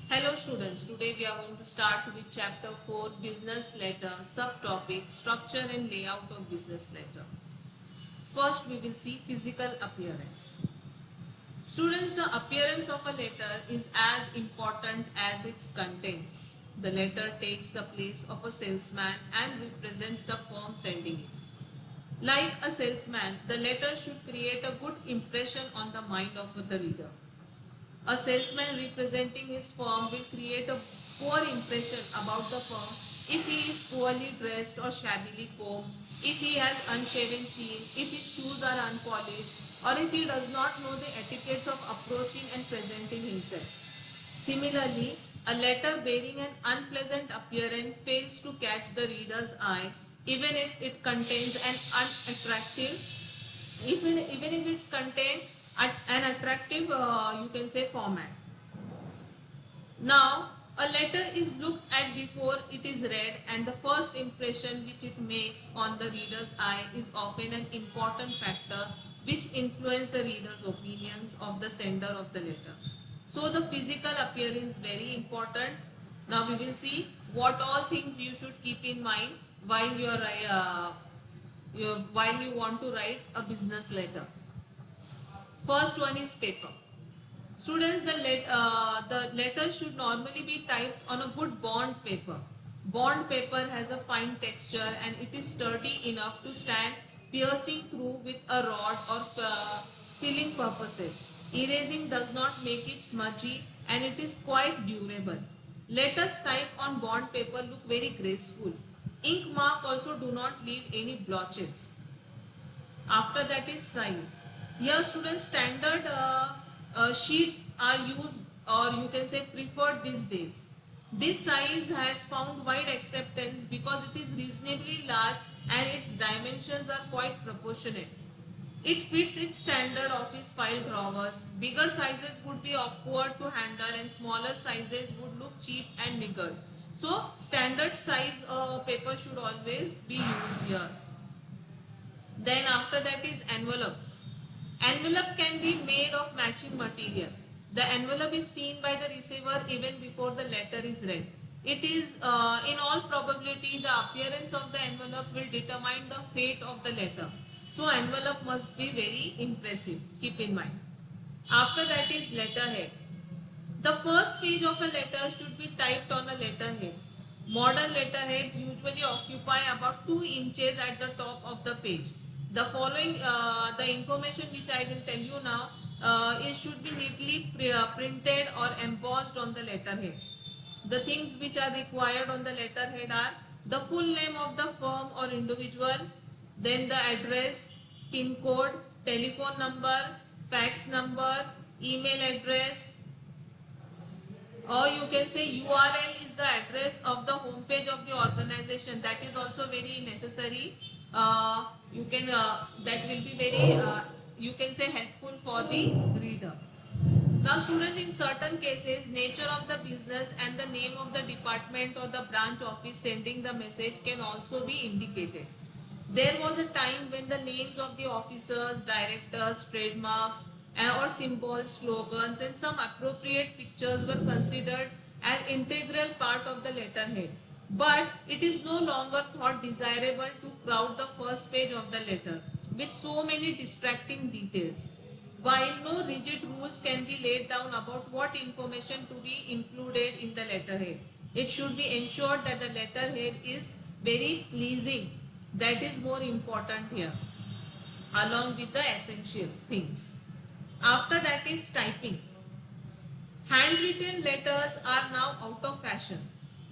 Hello students, today we are going to start with chapter 4 business letter subtopic structure and layout of business letter. First we will see physical appearance. Students, the appearance of a letter is as important as its contents. The letter takes the place of a salesman and represents the firm sending it. Like a salesman, the letter should create a good impression on the mind of the reader. A salesman representing his firm will create a poor impression about the firm if he is poorly dressed or shabbily combed, if he has unshaven chin, if his shoes are unpolished, or if he does not know the etiquettes of approaching and presenting himself. Similarly, a letter bearing an unpleasant appearance fails to catch the reader's eye even if it contains an unattractive even if it's contain an attractive you can say format. Now a letter is looked at before it is read, and the first impression which it makes on the reader's eye is often an important factor which influence the reader's opinions of the sender of the letter. So the physical appearance very important. Now we will see what all things you should keep in mind while while you want to write a business letter. First one is paper. Students, the letter should normally be typed on a good bond paper. Bond paper has a fine texture and it is sturdy enough to stand piercing through with a rod or filling purposes. Erasing does not make it smudgy and it is quite durable. Letters typed on bond paper look very graceful. Ink mark also do not leave any blotches. After that is size. Here students, standard sheets are used, or you can say preferred these days. This size has found wide acceptance because it is reasonably large and its dimensions are quite proportionate. It fits its standard office file drawers. Bigger sizes would be awkward to handle and smaller sizes would look cheap and niggard. So standard size paper should always be used here. Then after that is envelopes. Envelope can be made of matching material. The envelope is seen by the receiver even before the letter is read. It is in all probability the appearance of the envelope will determine the fate of the letter. So envelope must be very impressive. Keep in mind. After that is letterhead. The first page of a letter should be typed on a letterhead. Modern letterheads usually occupy about 2 inches at the top of the page. The following, the information which I will tell you now, it should be neatly printed or embossed on the letterhead. The things which are required on the letterhead are the full name of the firm or individual, then the address, PIN code, telephone number, fax number, email address, or you can say URL is the address of the homepage of the organization. That is also very necessary. You can that will be very you can say helpful for the reader. Now students, in certain cases nature of the business and the name of the department or the branch office sending the message can also be indicated. There was a time when the names of the officers, directors, trademarks or symbols, slogans and some appropriate pictures were considered an integral part of the letterhead. But it is no longer thought desirable to crowd the first page of the letter with so many distracting details. While no rigid rules can be laid down about what information to be included in the letterhead, it should be ensured that the letterhead is very pleasing. That is more important here, along with the essential things. After that is typing. Handwritten letters are now out of fashion.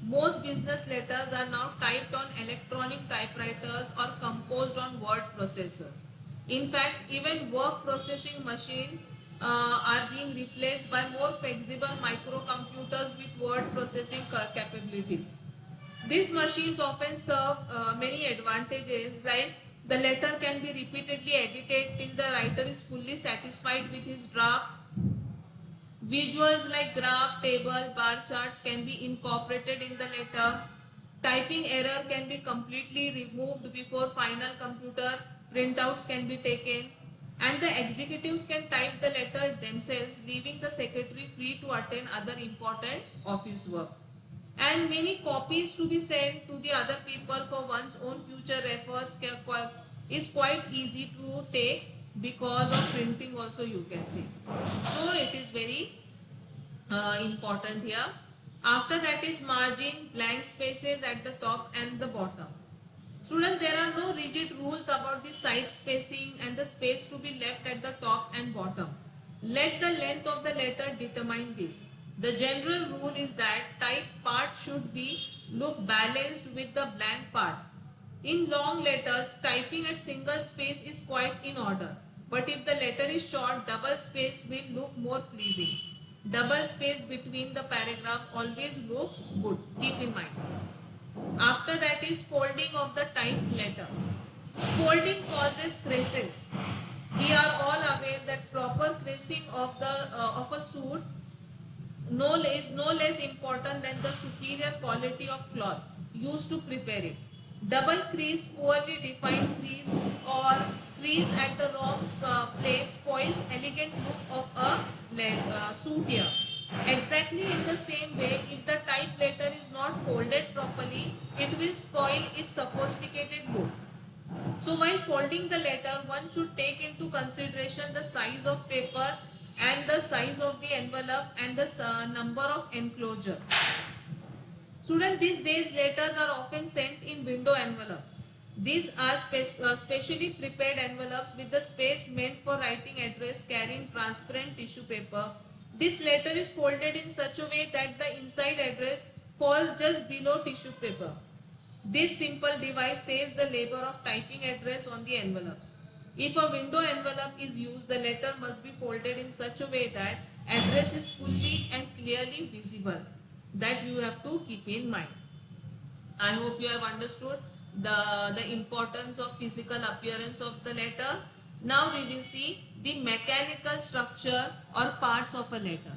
Most business letters are now typed on electronic typewriters or composed on word processors. In fact, even work processing machines are being replaced by more flexible microcomputers with word processing capabilities. These machines often serve many advantages, like the letter can be repeatedly edited till the writer is fully satisfied with his draft. Visuals like graph, table, bar charts can be incorporated in the letter. Typing error can be completely removed before final computer printouts can be taken. and the executives can type the letter themselves, leaving the secretary free to attend other important office work. And many copies to be sent to the other people for one's own future efforts is quite easy to take because of printing also, you can see. So it is very important here. After that is margin, blank spaces at the top and the bottom. Students, there are no rigid rules about the side spacing and the space to be left at the top and bottom. Let the length of the letter determine this. The general rule is that type part should be look balanced with the blank part. In long letters, typing at single space is quite in order. But if the letter is short, double space will look more pleasing. Double space between the paragraph always looks good. Keep in mind. After that is folding of the typed letter. Folding causes creases. We are all aware that proper creasing of a suit is no less important than the superior quality of cloth used to prepare it. Double crease, poorly defined crease or crease at the wrong place spoils elegant look of a suit here. Exactly in the same way, if the type letter is not folded properly, it will spoil its sophisticated look. So while folding the letter, one should take into consideration the size of paper and the size of the envelope and the number of enclosure. Students, these days letters are often sent in window envelopes. These are specially prepared envelopes with the space meant for writing address carrying transparent tissue paper. This letter is folded in such a way that the inside address falls just below tissue paper. This simple device saves the labor of typing address on the envelopes. If a window envelope is used, the letter must be folded in such a way that address is fully and clearly visible. That you have to keep in mind. I hope you have understood the importance of physical appearance of the letter. Now we will see the mechanical structure or parts of a letter.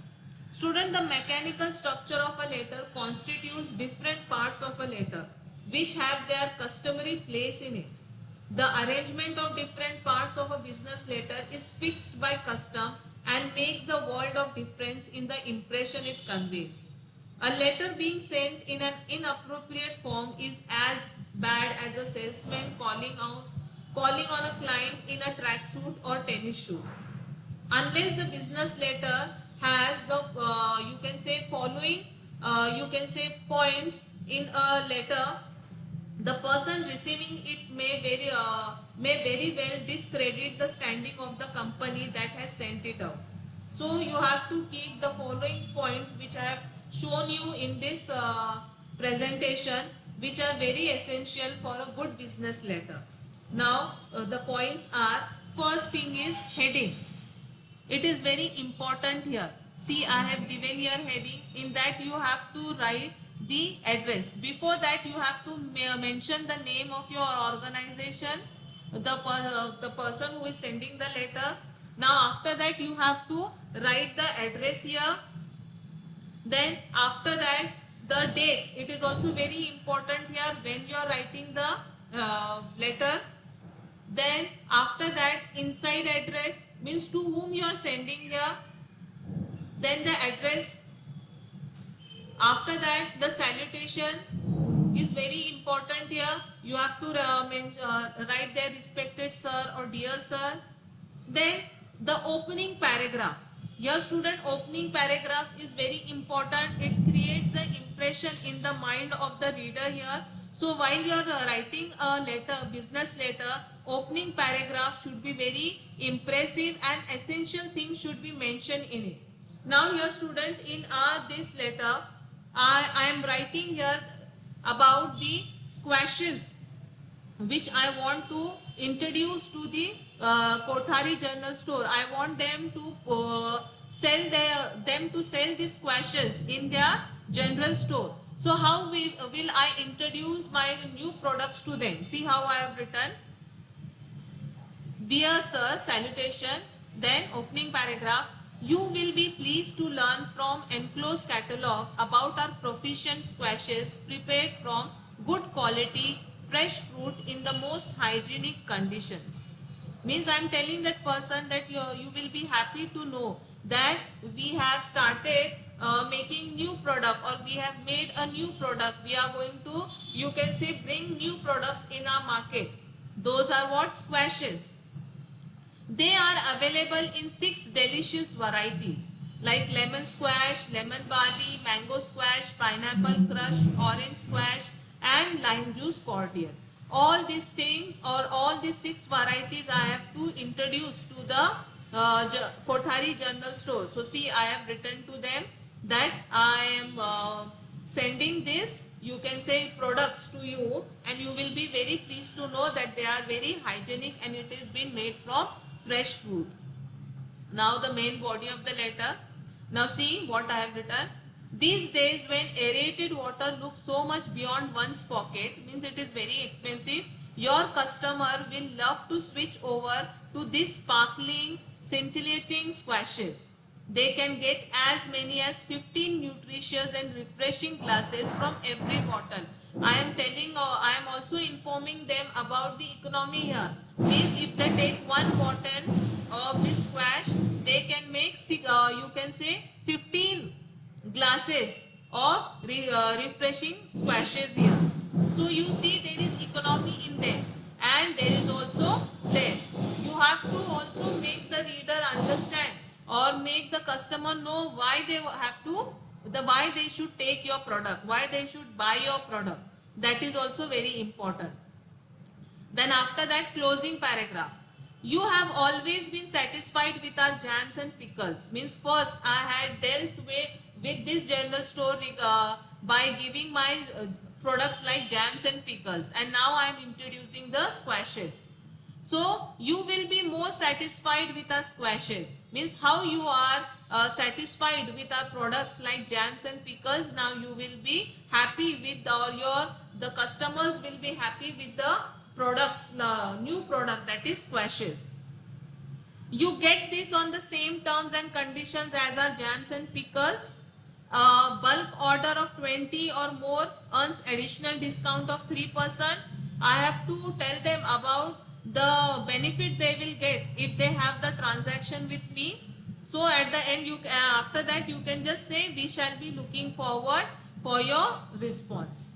Student, the mechanical structure of a letter constitutes different parts of a letter which have their customary place in it. The arrangement of different parts of a business letter is fixed by custom and makes the world of difference in the impression it conveys. A letter being sent in an inappropriate form is as bad as a salesman calling on a client in a tracksuit or tennis shoes. Unless the business letter has the you can say following points in a letter, the person receiving it may very well discredit the standing of the company that has sent it out. So you have to keep the following points which I have shown you in this presentation, which are very essential for a good business letter. Now the points are, first thing is heading. It is very important here. See, I have given here heading. In that you have to write the address. Before that you have to mention the name of your organization, the person who is sending the letter. Now after that you have to write the address here. Then after that the date. It is also very important here when you are writing the letter. Then after that inside address means to whom you are sending here. Then the address. After that the salutation is very important here. You have to write there respected sir or dear sir. Then the opening paragraph. Your student, opening paragraph is very important. It creates the impression in the mind of the reader here. So while you are writing a letter, business letter, opening paragraph should be very impressive and essential things should be mentioned in it. Now your student, in this letter, I am writing here about the squashes which I want to introduce to the Kothari General Store. I want them to sell these squashes in their general store. So how will I introduce my new products to them? See how I have written. Dear sir, salutation. Then opening paragraph. You will be pleased to learn from enclosed catalogue about our proficient squashes prepared from good quality fresh fruit in the most hygienic conditions. Means I am telling that person that you will be happy to know that we have started making new product, or we have made a new product. We are going to, you can say, bring new products in our market. Those are what? Squashes. They are available in 6 delicious varieties like lemon squash, lemon barley, mango squash, pineapple crush, orange squash and lime juice cordial. All these things, or all these 6 varieties, I have to introduce to the Kothari General Store. So see, I have written to them that I am sending this, you can say, products to you, and you will be very pleased to know that they are very hygienic and it is been made from fresh food. Now the main body of the letter. Now see what I have written. These days when aerated water looks so much beyond one's pocket, means it is very expensive, your customer will love to switch over to this sparkling, scintillating squashes. They can get as many as 15 nutritious and refreshing glasses from every bottle. I am telling, I am also informing them about the economy here. Means if they take one bottle of this squash, they can make, you can say, 15 glasses of refreshing squashes here. So you see there is economy in there, and there is also taste. You have to also make the reader understand, or make the customer know why they have to, why they should take your product, why they should buy your product. That is also very important. Then after that, closing paragraph. You have always been satisfied with our jams and pickles. Means first I had dealt with this general store by giving my products like jams and pickles, and now I am introducing the squashes. So you will be more satisfied with our squashes. Means how you are satisfied with our products like jams and pickles. Now you will be happy with, or the customers will be happy with the products, the new product, that is squashes. You get this on the same terms and conditions as our jams and pickles. Bulk order of 20 or more earns additional discount of 3%. I have to tell them about the benefit they will get if they have the transaction with me. So at the end, after that you can just say, we shall be looking forward for your response.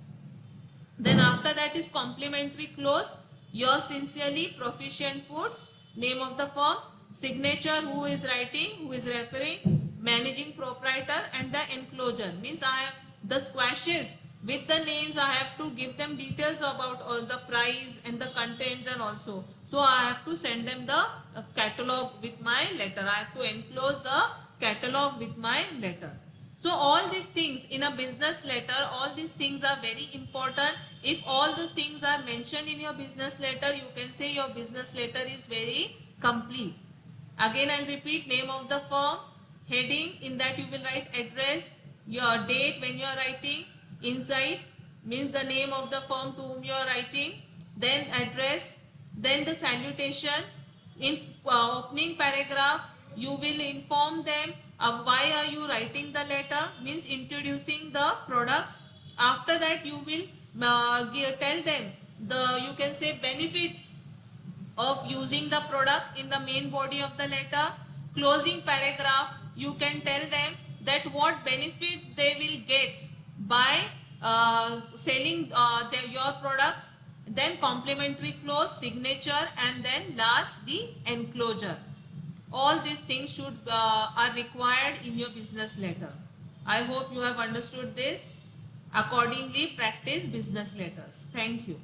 Then after that is complimentary close. Yours sincerely, Proficient Foods. Name of the firm, signature, who is writing, who is referring, managing proprietor, and the enclosure. Means I have the squashes with the names. I have to give them details about all the price and the contents and also. So I have to send them the catalog with my letter. I have to enclose the catalog with my letter. So all these things in a business letter, all these things are very important. If all the things are mentioned in your business letter, you can say your business letter is very complete. Again I'll repeat, name of the firm, heading, in that you will write address, your date when you are writing, inside means the name of the firm to whom you are writing, then address, then the salutation. In opening paragraph, you will inform them why are you writing the letter, means introducing the products. After that you will tell them the, you can say, benefits of using the product in the main body of the letter. Closing paragraph, you can tell them that what benefit they will get by selling your products. Then complimentary close, signature, and then last the enclosure. All these things should are required in your business letter. I hope you have understood this. Accordingly, practice business letters. Thank you.